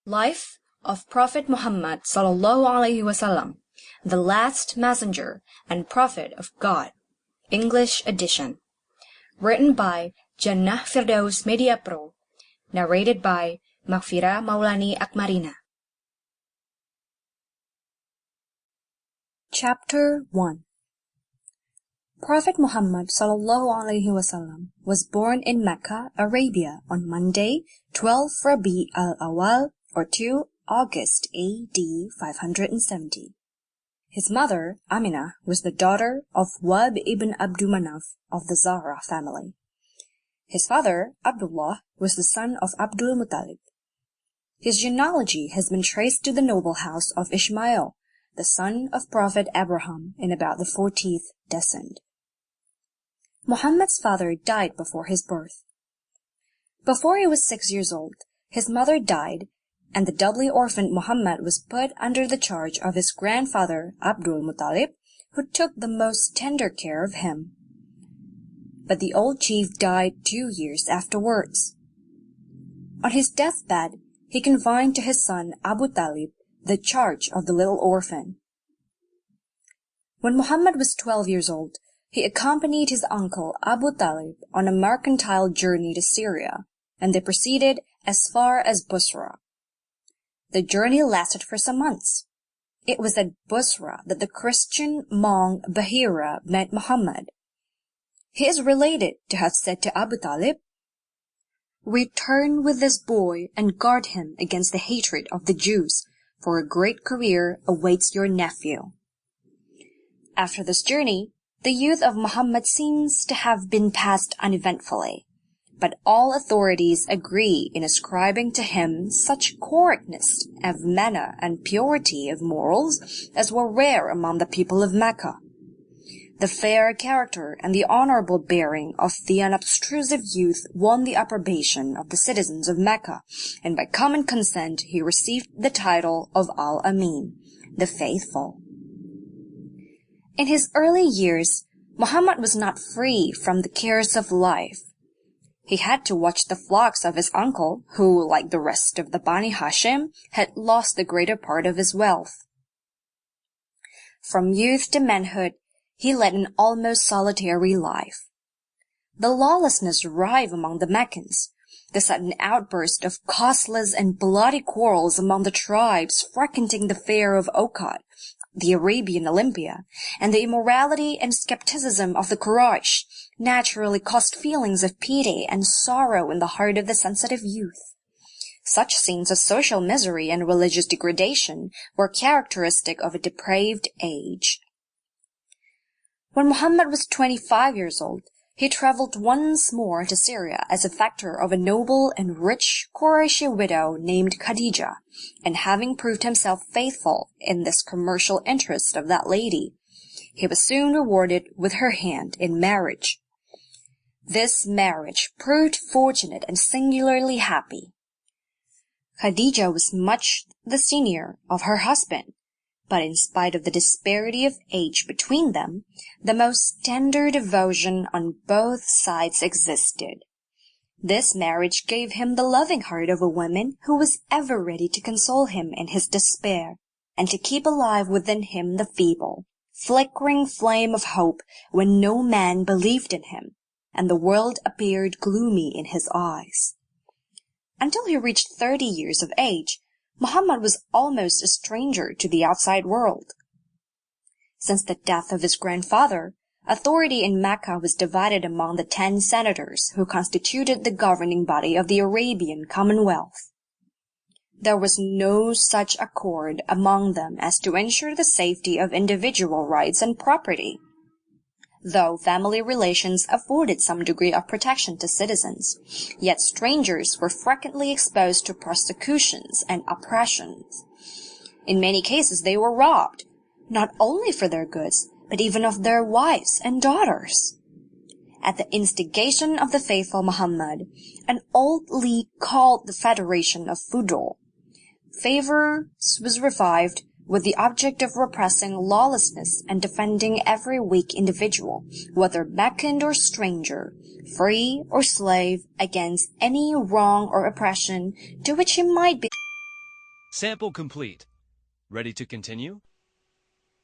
Life of Prophet Muhammad sallallahu alaihi wasallam, the last messenger and prophet of God, English edition. Written by Jannah Firdaus Mediapro. Narrated by Maghfirah Maulany Aqmarina. Chapter 1. Prophet Muhammad sallallahu alaihi wasallam was born in Mecca, Arabia on Monday, 12 Rabi al-Awwal or 2 August AD 570. His mother, Amina, was the daughter of Wahb ibn Abdul Manaf of the Zahra family. His father, Abdullah, was the son of Abdul Muttalib. His genealogy has been traced to the noble house of Ishmael, the son of Prophet Abraham, in about the 14th descent. Muhammad's father died before his birth. Before he was 6 years old, his mother died, and the doubly orphaned Muhammad was put under the charge of his grandfather Abdul Muttalib, who took the most tender care of him. But the old chief died 2 years afterwards. On his deathbed, he confided to his son Abu Talib the charge of the little orphan. When Muhammad was 12 years old, he accompanied his uncle Abu Talib on a mercantile journey to Syria, and they proceeded as far as Busra. The journey lasted for some months. It was at Busra that the Christian monk Bahira met Muhammad. He is related to have said to Abu Talib, "Return with this boy and guard him against the hatred of the Jews, for a great career awaits your nephew." After this journey, the youth of Muhammad seems to have been passed uneventfully, but all authorities agree in ascribing to him such correctness of manner and purity of morals as were rare among the people of Mecca. The fair character and the honorable bearing of the unobtrusive youth won the approbation of the citizens of Mecca, and by common consent he received the title of Al-Amin, the Faithful. In his early years, Muhammad was not free from the cares of life. He had to watch the flocks of his uncle, who, like the rest of the Bani Hashim, had lost the greater part of his wealth. From youth to manhood, he led an almost solitary life. The lawlessness rife among the Meccans, the sudden outburst of causeless and bloody quarrels among the tribes frequenting the fair of Okad, the Arabian Olympia, and the immorality and skepticism of the Quraysh naturally caused feelings of pity and sorrow in the heart of the sensitive youth. Such scenes of social misery and religious degradation were characteristic of a depraved age. When Muhammad was 25 years old, he traveled once more to Syria as a factor of a noble and rich Qurayshi widow named Khadija, and having proved himself faithful in this commercial interest of that lady, he was soon rewarded with her hand in marriage. This marriage proved fortunate and singularly happy. Khadija was much the senior of her husband, but in spite of the disparity of age between them, the most tender devotion on both sides existed. This marriage gave him the loving heart of a woman who was ever ready to console him in his despair, and to keep alive within him the feeble, flickering flame of hope when no man believed in him, and the world appeared gloomy in his eyes. Until he reached 30 years of age, Muhammad was almost a stranger to the outside world. Since the death of his grandfather, authority in Mecca was divided among the 10 senators who constituted the governing body of the Arabian Commonwealth. There was no such accord among them as to ensure the safety of individual rights and property, though family relations afforded some degree of protection to citizens, yet strangers were frequently exposed to persecutions and oppressions. In many cases they were robbed, not only for their goods, but even of their wives and daughters. At the instigation of the faithful Muhammad, an old league called the Federation of Pbuh, favor was revived with the object of repressing lawlessness and defending every weak individual, whether Meccan or stranger, free or slave, against any wrong or oppression to which he might be Sample complete. Ready to continue?